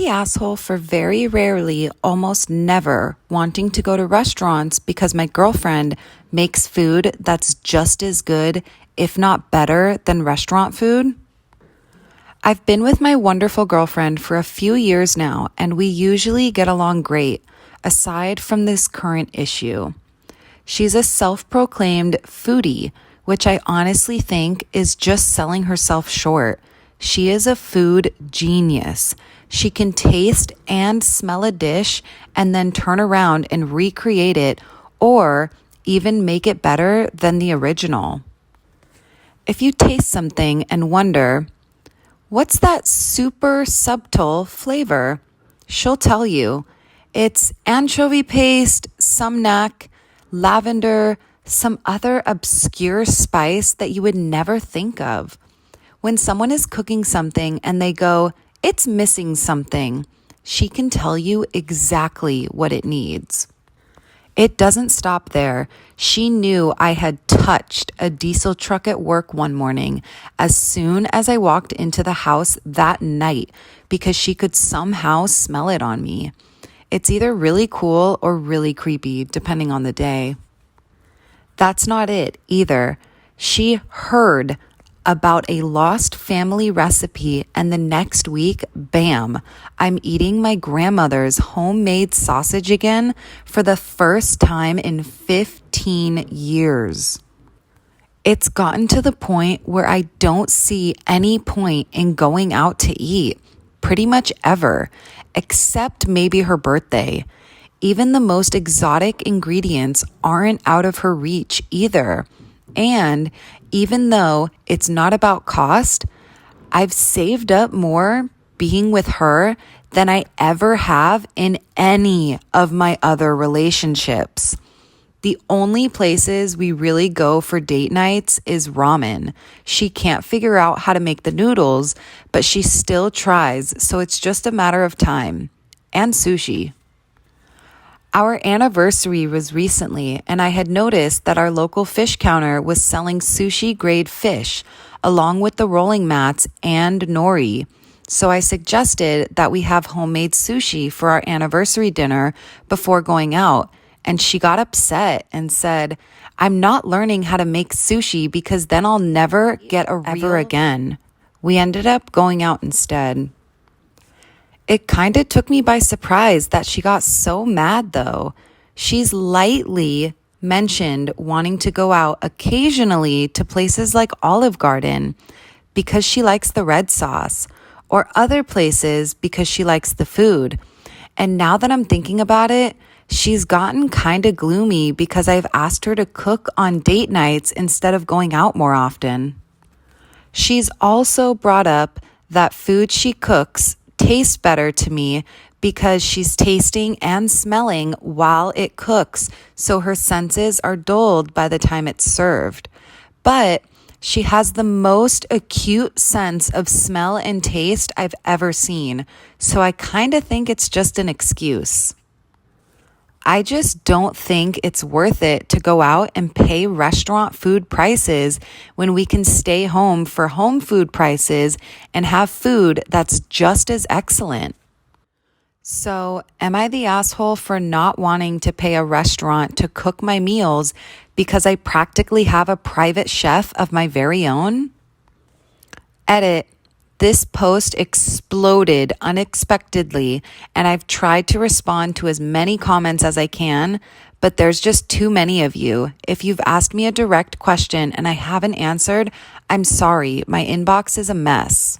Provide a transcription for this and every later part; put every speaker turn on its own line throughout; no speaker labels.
the asshole for very rarely, almost never, wanting to go to restaurants because my girlfriend makes food that's just as good, if not better, than restaurant food? I've been with my wonderful girlfriend for a few years now, and we usually get along great, aside from this current issue. She's a self-proclaimed foodie, which I honestly think is just selling herself short. She is a food genius. She can taste and smell a dish and then turn around and recreate it or even make it better than the original. If you taste something and wonder, what's that super subtle flavor? She'll tell you. It's anchovy paste, sumnak, lavender, some other obscure spice that you would never think of. When someone is cooking something and they go, it's missing something, she can tell you exactly what it needs. It doesn't stop there. She knew I had touched a diesel truck at work one morning as soon as I walked into the house that night because she could somehow smell it on me. It's either really cool or really creepy, depending on the day. That's not it either. She heard about a lost family recipe, and the next week, bam, I'm eating my grandmother's homemade sausage again for the first time in 15 years. It's gotten to the point where I don't see any point in going out to eat, pretty much ever, except maybe her birthday. Even the most exotic ingredients aren't out of her reach either. And even though it's not about cost, I've saved up more being with her than I ever have in any of my other relationships. The only places we really go for date nights is ramen. She can't figure out how to make the noodles, but she still tries, so it's just a matter of time. And sushi. Our anniversary was recently, and I had noticed that our local fish counter was selling sushi-grade fish, along with the rolling mats and nori. So I suggested that we have homemade sushi for our anniversary dinner before going out, and she got upset and said, I'm not learning how to make sushi because then I'll never get a ever again. We ended up going out instead. It kind of took me by surprise that she got so mad though. She's lightly mentioned wanting to go out occasionally to places like Olive Garden because she likes the red sauce, or other places because she likes the food. And now that I'm thinking about it, she's gotten kind of gloomy because I've asked her to cook on date nights instead of going out more often. She's also brought up that food she cooks tastes better to me because she's tasting and smelling while it cooks, so her senses are dulled by the time it's served. But she has the most acute sense of smell and taste I've ever seen, so I kind of think it's just an excuse. I just don't think it's worth it to go out and pay restaurant food prices when we can stay home for home food prices and have food that's just as excellent. So, am I the asshole for not wanting to pay a restaurant to cook my meals because I practically have a private chef of my very own? Edit. This post exploded unexpectedly, and I've tried to respond to as many comments as I can, but there's just too many of you. If you've asked me a direct question and I haven't answered, I'm sorry, my inbox is a mess.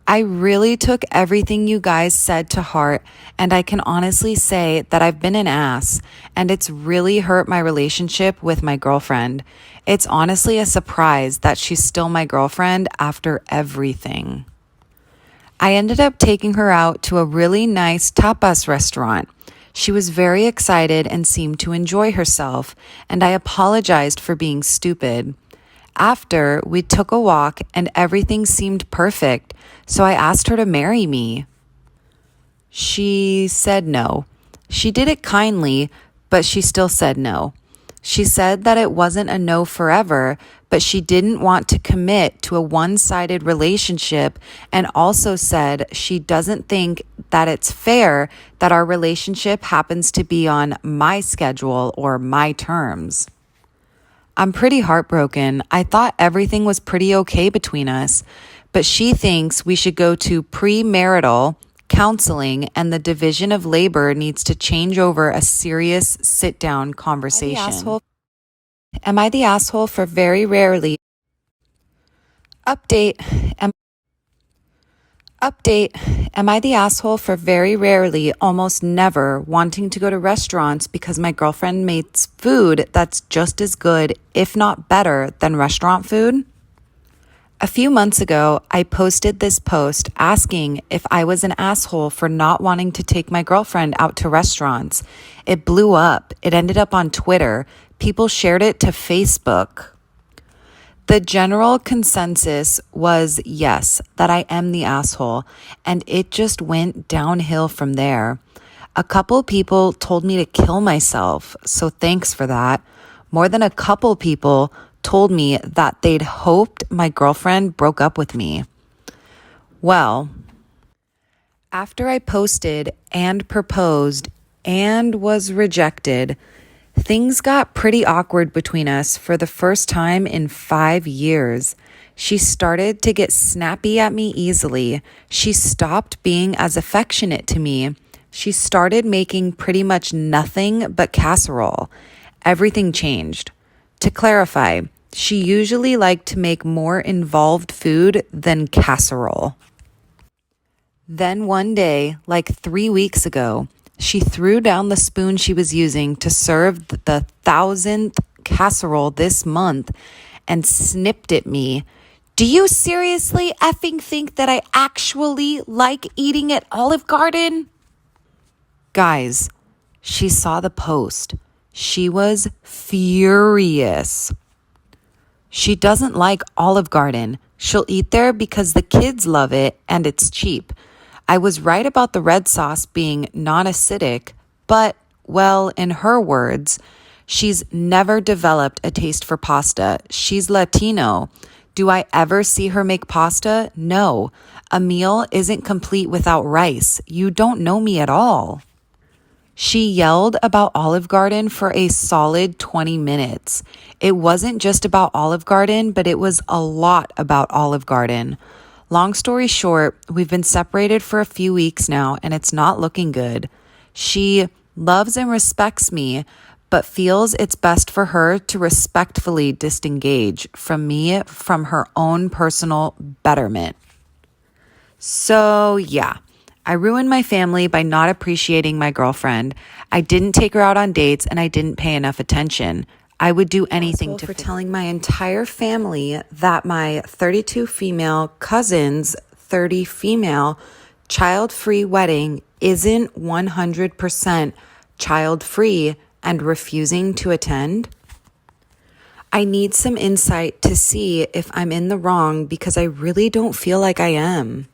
I really took everything you guys said to heart, and I can honestly say that I've been an ass, and it's really hurt my relationship with my girlfriend. It's honestly a surprise that she's still my girlfriend after everything. I ended up taking her out to a really nice tapas restaurant. She was very excited and seemed to enjoy herself, and I apologized for being stupid. After, we took a walk and everything seemed perfect, so I asked her to marry me. She said no. She did it kindly, but she still said no. She said that it wasn't a no forever, but she didn't want to commit to a one-sided relationship, and also said she doesn't think that it's fair that our relationship happens to be on my schedule or my terms. I'm pretty heartbroken. I thought everything was pretty okay between us, but she thinks we should go to premarital counseling and the division of labor needs to change over a serious sit-down conversation. Am I the asshole for very rarely Update. Am I the asshole for very rarely, almost never, wanting to go to restaurants because my girlfriend makes food that's just as good, if not better, than restaurant food? A few months ago, I posted this post asking if I was an asshole for not wanting to take my girlfriend out to restaurants. It blew up. It ended up on Twitter. People shared it to Facebook. The general consensus was yes, that I am the asshole, and it just went downhill from there. A couple people told me to kill myself, so thanks for that. More than a couple people told me that they'd hoped my girlfriend broke up with me. Well, after I posted and proposed and was rejected, things got pretty awkward between us for the first time in 5 years. She started to get snappy at me easily. She stopped being as affectionate to me. She started making pretty much nothing but casserole. Everything changed. To clarify, she usually liked to make more involved food than casserole. Then one day, like 3 weeks ago, she threw down the spoon she was using to serve the 1,000th casserole this month and snipped at me. Do you seriously effing think that I actually like eating at Olive Garden? Guys, she saw the post. She was furious. She doesn't like Olive Garden. She'll eat there because the kids love it and it's cheap. I was right about the red sauce being non-acidic, but, well, in her words, she's never developed a taste for pasta. She's Latino. Do I ever see her make pasta? No. A meal isn't complete without rice. You don't know me at all. She yelled about Olive Garden for a solid 20 minutes. It wasn't just about Olive Garden, but it was a lot about Olive Garden. Long story short, we've been separated for a few weeks now, and it's not looking good. She loves and respects me, but feels it's best for her to respectfully disengage from me from her own personal betterment. So, yeah, I ruined my family by not appreciating my girlfriend. I didn't take her out on dates, and I didn't pay enough attention. I would do anything for telling my entire family that my 32 female cousin's 30 female child-free wedding isn't 100% child-free and refusing to attend. I need some insight to see if I'm in the wrong because I really don't feel like I am.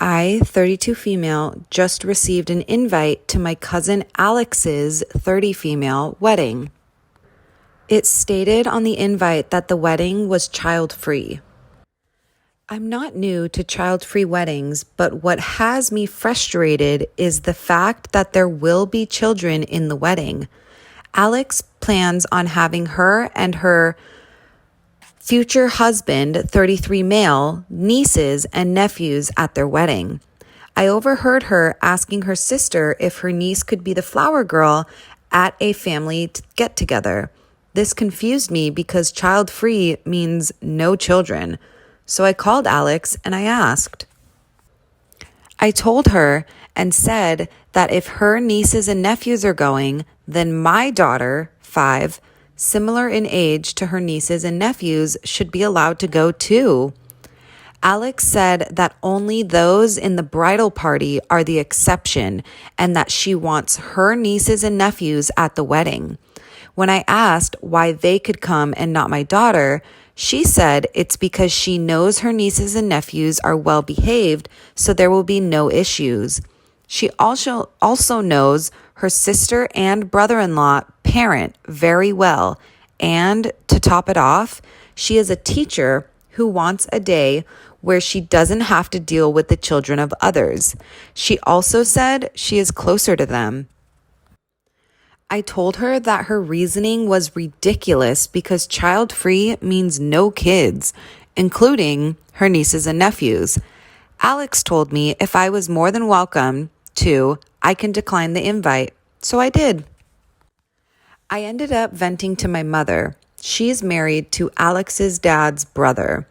I, 32 female, just received an invite to my cousin Alex's 30 female wedding. It stated on the invite that the wedding was child-free. I'm not new to child-free weddings, but what has me frustrated is the fact that there will be children in the wedding. Alex plans on having her and her future husband, 33 male, nieces and nephews at their wedding. I overheard her asking her sister if her niece could be the flower girl at a family get-together. This confused me because child-free means no children. So I called Alex and I asked. I told her and said that if her nieces and nephews are going, then my daughter, 5, similar in age to her nieces and nephews, should be allowed to go too. Alex said that only those in the bridal party are the exception and that she wants her nieces and nephews at the wedding. When I asked why they could come and not my daughter, she said it's because she knows her nieces and nephews are well behaved, so there will be no issues. She also knows her sister and brother-in-law parent very well, And to top it off, she is a teacher who wants a day where she doesn't have to deal with the children of others. She also said she is closer to them. I told her that her reasoning was ridiculous because child-free means no kids, including her nieces and nephews. Alex told me if I was more than welcome to, I can decline the invite. So I did. I ended up venting to my mother. She's married to Alex's dad's brother.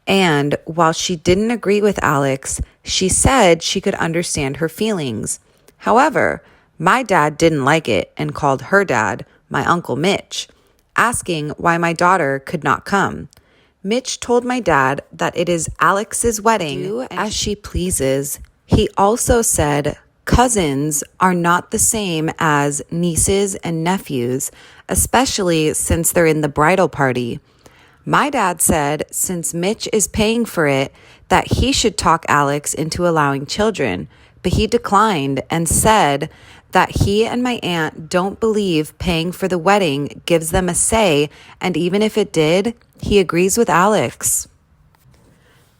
And while she didn't agree with Alex, she said she could understand her feelings. However, my dad didn't like it and called her dad, my Uncle Mitch, asking why my daughter could not come. Mitch told my dad that it is Alex's wedding, do as she pleases. He also said cousins are not the same as nieces and nephews, especially since they're in the bridal party. My dad said since Mitch is paying for it, that he should talk Alex into allowing children, but he declined and said that he and my aunt don't believe paying for the wedding gives them a say, and even if it did, he agrees with Alex.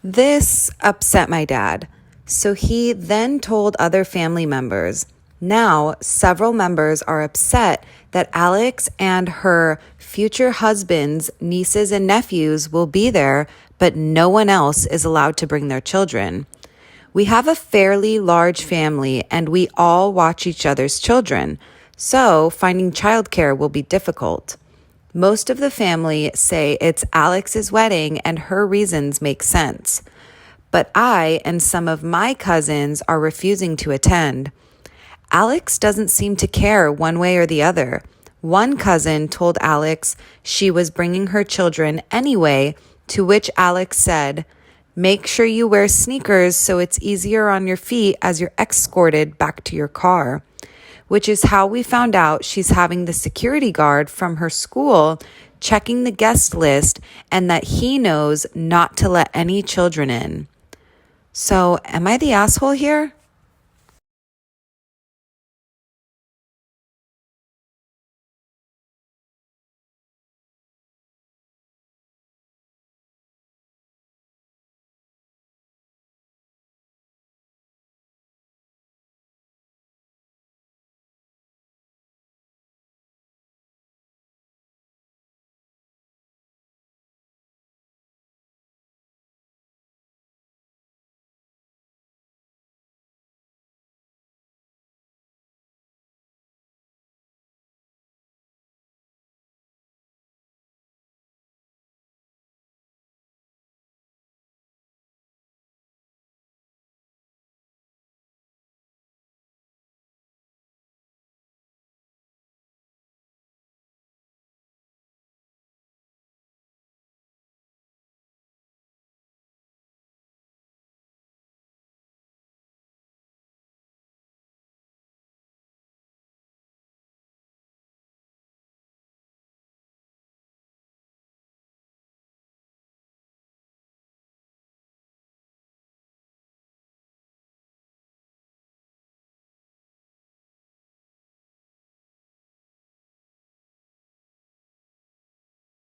This upset my dad, so he then told other family members. Now, several members are upset that Alex and her future husband's nieces and nephews will be there, but no one else is allowed to bring their children. We have a fairly large family and we all watch each other's children, so finding childcare will be difficult. Most of the family say it's Alex's wedding and her reasons make sense. But I and some of my cousins are refusing to attend. Alex doesn't seem to care one way or the other. One cousin told Alex she was bringing her children anyway, to which Alex said, "Make sure you wear sneakers so it's easier on your feet as you're escorted back to your car," which is how we found out she's having the security guard from her school checking the guest list and that he knows not to let any children in. So, am I the asshole here?